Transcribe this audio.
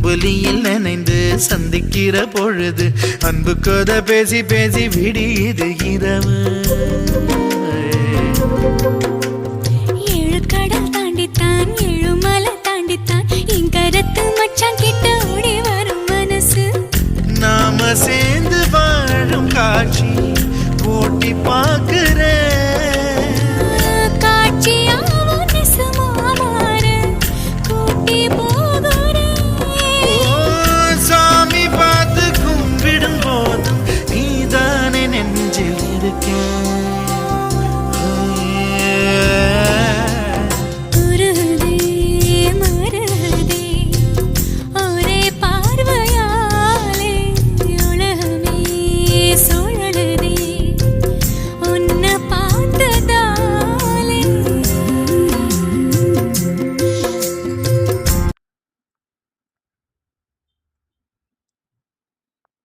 அம்புலியில் நனைந்து சந்திக்கிற பொழுது அன்பு கதை பேசி பேசி விடியுது இரவு. ஏழு கடல் தாண்டித்தான் ஏழு மலை தாண்டித்தான் என் கருத்து மச்சான் கிட்ட ஓடி வரும் மனசு. நாம சேர்ந்து வாழும் காட்சி ஓட்டி